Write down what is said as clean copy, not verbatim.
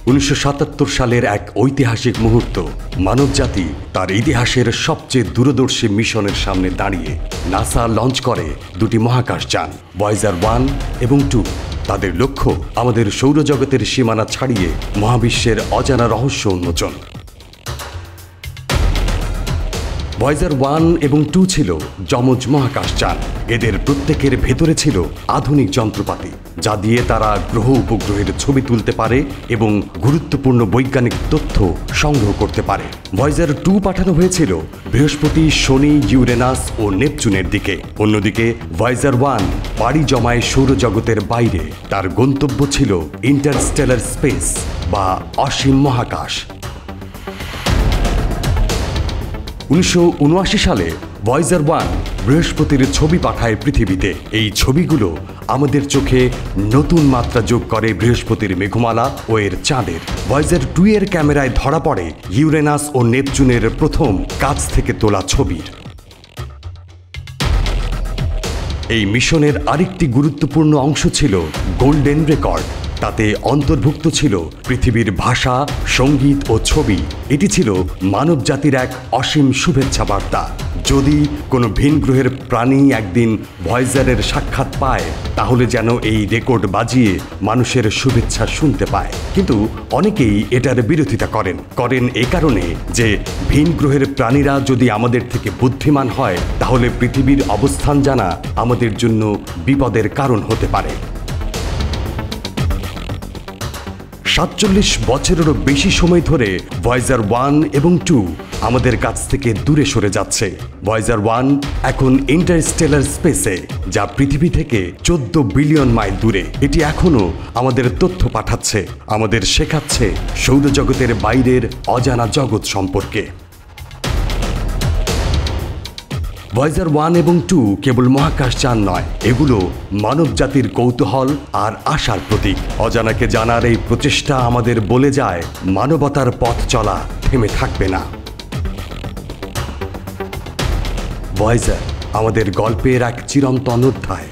1977 সালের এক ঐতিহাসিক মুহূর্ত। মানবজাতি তার ইতিহাসের সবচেয়ে দূরদর্শী মিশনের সামনে দাঁড়িয়ে। নাসা লঞ্চ করে দুটি মহাকাশযান ভয়েজার 1 এবং 2। তাদের লক্ষ্য আমাদের সৌরজগতের সীমানা ছাড়িয়ে মহাবিশ্বের অজানা রহস্য উন্মোচন। ভয়েজার 1 এবং 2 ছিল যমজ মহাকাশযান। এদের প্রত্যেকের ভেতরে ছিল আধুনিক যন্ত্রপাতি, যা দিয়ে তারা গ্রহ উপগ্রহের ছবি তুলতে পারে এবং গুরুত্বপূর্ণ বৈজ্ঞানিক তথ্য সংগ্রহ করতে পারে। ভয়েজার 2 পাঠানো হয়েছিল বৃহস্পতি, শনি, ইউরেনাস ও নেপচুনের দিকে। অন্যদিকে ভয়েজার 1 পাড়ি জমায় সৌরজগতের বাইরে। তার গন্তব্য ছিল ইন্টারস্টেলার স্পেস বা অসীম মহাকাশ। 1979 সালে ভয়েজার 1 বৃহস্পতির ছবি পাঠায় পৃথিবীতে। এই ছবিগুলো আমাদের চোখে নতুন মাত্রা যোগ করে বৃহস্পতির মেঘমালা ও এর চাঁদের। ভয়েজার 2 এর ক্যামেরায় ধরা পড়ে ইউরেনাস ও নেপচুনের প্রথম কাছ থেকে তোলা ছবির। এই মিশনের আরেকটি গুরুত্বপূর্ণ অংশ ছিল গোল্ডেন রেকর্ড। তাতে অন্তর্ভুক্ত ছিল পৃথিবীর ভাষা, সঙ্গীত ও ছবি। এটি ছিল মানবজাতির এক অসীম শুভেচ্ছা বার্তা। যদি কোনো ভিন গ্রহের প্রাণী একদিন ভয়েজারের সাক্ষাৎ পায়, তাহলে যেন এই রেকর্ড বাজিয়ে মানুষের শুভেচ্ছা শুনতে পায়। কিন্তু অনেকেই এটার বিরোধিতা করেন এ কারণে যে ভিন গ্রহের প্রাণীরা যদি আমাদের থেকে বুদ্ধিমান হয়, তাহলে পৃথিবীর অবস্থান জানা আমাদের জন্য বিপদের কারণ হতে পারে। 47 বছরেরও বেশি সময় ধরে ভয়েজার 1 এবং 2 আমাদের কাছ থেকে দূরে সরে যাচ্ছে। ভয়েজার 1 এখন ইন্টারস্টেলার স্পেসে, যা পৃথিবী থেকে 14 বিলিয়ন মাইল দূরে। এটি এখনও আমাদের তথ্য পাঠাচ্ছে, আমাদের শেখাচ্ছে সৌরজগতের বাইরের অজানা জগৎ সম্পর্কে। ভয়েজার 1 এবং 2 কেবল মহাকাশযান নয়, এগুলো মানবজাতির কৌতূহল আর আশার প্রতীক। অজানাকে জানার এই প্রচেষ্টা আমাদের বলে যায়, মানবতার পথ চলা থেমে থাকবে না। ভয়েজার আমাদের গল্পের এক চিরন্তন অধ্যায়।